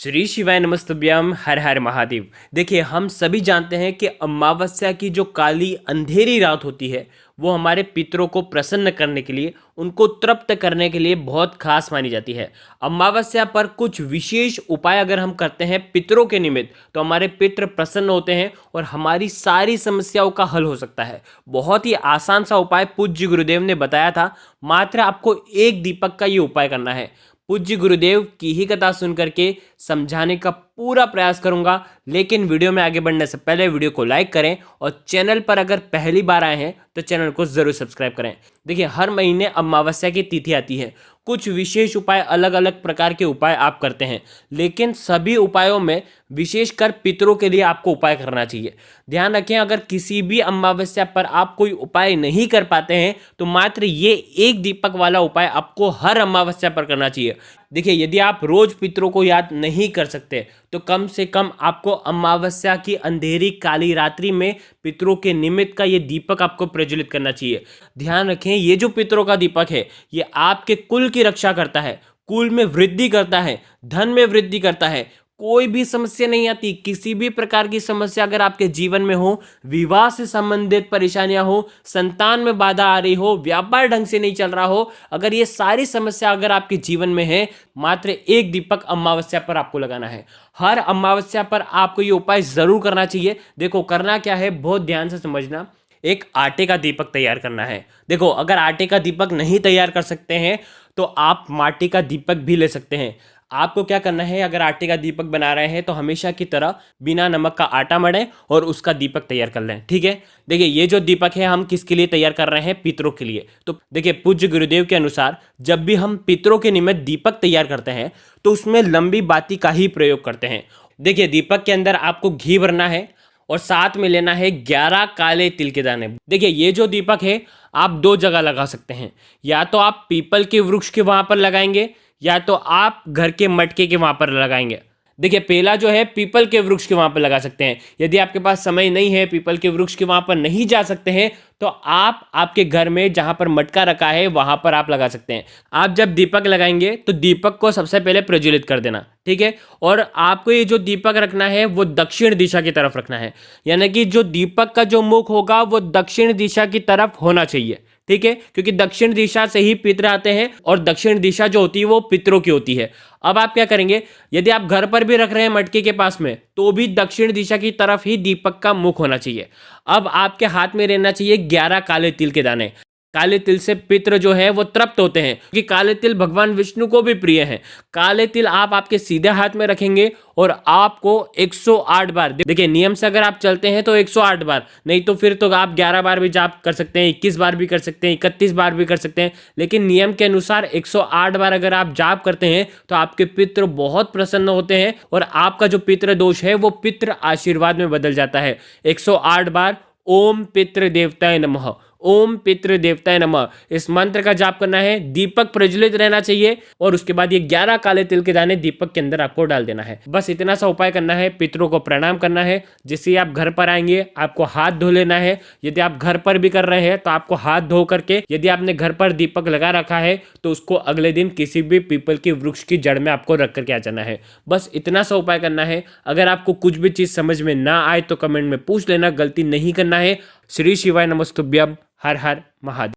श्री शिवाय नमस्तुभ्यम हर हर महादेव। देखिए, हम सभी जानते हैं कि अमावस्या की जो काली अंधेरी रात होती है वो हमारे पितरों को प्रसन्न करने के लिए, उनको तृप्त करने के लिए बहुत खास मानी जाती है। अमावस्या पर कुछ विशेष उपाय अगर हम करते हैं पितरों के निमित्त तो हमारे पितर प्रसन्न होते हैं और हमारी सारी समस्याओं का हल हो सकता है। बहुत ही आसान सा उपाय पूज्य गुरुदेव ने बताया था। मात्र आपको एक दीपक का ये उपाय करना है। पूज्य गुरुदेव की ही कथा सुन करके समझाने का पूरा प्रयास करूंगा, लेकिन वीडियो में आगे बढ़ने से पहले वीडियो को लाइक करें और चैनल पर अगर पहली बार आए हैं तो चैनल को जरूर सब्सक्राइब करें। देखिए, हर महीने अमावस्या की तिथि आती है। कुछ विशेष उपाय, अलग अलग प्रकार के उपाय आप करते हैं, लेकिन सभी उपायों में विशेषकर पितरों के लिए आपको उपाय करना चाहिए। ध्यान रखें, अगर किसी भी अमावस्या पर आप कोई उपाय नहीं कर पाते हैं तो मात्र ये एक दीपक वाला उपाय आपको हर अमावस्या पर करना चाहिए। देखिए, यदि आप रोज पितरों को याद नहीं कर सकते तो कम से कम आपको अमावस्या की अंधेरी काली रात्रि में पितरों के निमित्त का ये दीपक आपको प्रज्वलित करना चाहिए। ध्यान रखें, ये जो पितरों का दीपक है ये आपके कुल की रक्षा करता है, कुल में वृद्धि करता है, धन में वृद्धि करता है। कोई भी समस्या नहीं आती। किसी भी प्रकार की समस्या अगर आपके जीवन में हो, विवाह से संबंधित परेशानियां हो, संतान में बाधा आ रही हो, व्यापार ढंग से नहीं चल रहा हो, अगर ये सारी समस्या अगर आपके जीवन में है, मात्र एक दीपक अमावस्या पर आपको लगाना है। हर अमावस्या पर आपको ये उपाय जरूर करना चाहिए। देखो, करना क्या है, बहुत ध्यान से समझना। एक आटे का दीपक तैयार करना है। देखो, अगर आटे का दीपक नहीं तैयार कर सकते हैं तो आप माटी का दीपक भी ले सकते हैं। आपको क्या करना है, अगर आटे का दीपक बना रहे हैं तो हमेशा की तरह बिना नमक का आटा मढ़ें और उसका दीपक तैयार कर लें। ठीक है। देखिए, ये जो दीपक है हम किसके लिए तैयार कर रहे हैं, पितरों के लिए। तो देखिए, पूज्य गुरुदेव के अनुसार जब भी हम पितरों के निमित्त दीपक तैयार करते हैं तो उसमें लंबी बाती का ही प्रयोग करते हैं। देखिए, दीपक के अंदर आपको घी भरना है और साथ में लेना है 11 काले तिल के दाने। देखिए, ये जो दीपक है आप दो जगह लगा सकते हैं। या तो आप पीपल के वृक्ष के वहां पर लगाएंगे या तो आप घर के मटके के वहां पर लगाएंगे। देखिए, पहला जो है पीपल के वृक्ष के वहां पर लगा सकते हैं। यदि आपके पास समय नहीं है, पीपल के वृक्ष के वहां पर नहीं जा सकते हैं, तो आप आपके घर में जहां पर मटका रखा है वहां पर आप लगा सकते हैं। आप जब दीपक लगाएंगे तो दीपक को सबसे पहले प्रज्वलित कर देना। ठीक है। और आपको ये जो दीपक रखना है वो दक्षिण दिशा की तरफ रखना है, यानी कि जो दीपक का जो मुख होगा वो दक्षिण दिशा की तरफ होना चाहिए। ठीक है, क्योंकि दक्षिण दिशा से ही पितर आते हैं और दक्षिण दिशा जो होती है वो पितरों की होती है। अब आप क्या करेंगे, यदि आप घर पर भी रख रहे हैं मटके के पास में तो भी दक्षिण दिशा की तरफ ही दीपक का मुख होना चाहिए। अब आपके हाथ में रहना चाहिए 11 काले तिल के दाने। काले तिल से पितर जो है वो तृप्त होते हैं, क्योंकि काले तिल भगवान विष्णु को भी प्रिय हैं। काले तिल आप आपके सीधे हाथ में रखेंगे और आपको 108 बार, देखिए नियम से अगर आप चलते हैं तो 108 बार, नहीं तो फिर तो आप 11 बार भी जाप कर सकते हैं, 21 बार भी कर सकते हैं, 31 बार भी कर सकते हैं, लेकिन नियम के अनुसार 108 बार अगर आप जाप करते हैं तो आपके पितृ बहुत प्रसन्न होते हैं और आपका जो पितृ दोष है वो पितृ आशीर्वाद में बदल जाता है। 108 बार ओम पितृ देवताय नमः, ओम पितृ देवताय नमः, इस मंत्र का जाप करना है। दीपक प्रज्वलित रहना चाहिए और उसके बाद ये 11 काले तिल के दाने दीपक के अंदर आपको डाल देना है। बस इतना सा उपाय करना है। पितरों को प्रणाम करना है। जैसे आप घर पर आएंगे आपको हाथ धो लेना है। यदि आप घर पर भी कर रहे हैं तो आपको हाथ धो करके, यदि आपने घर पर दीपक लगा रखा है तो उसको अगले दिन किसी भी पीपल के वृक्ष की जड़ में आपको रख करके आ जाना है। बस इतना सा उपाय करना है। अगर आपको कुछ भी चीज समझ में ना आए तो कमेंट में पूछ लेना, गलती नहीं करना है। श्री शिवाय नमस्तुभ्यम हर हर महादेव।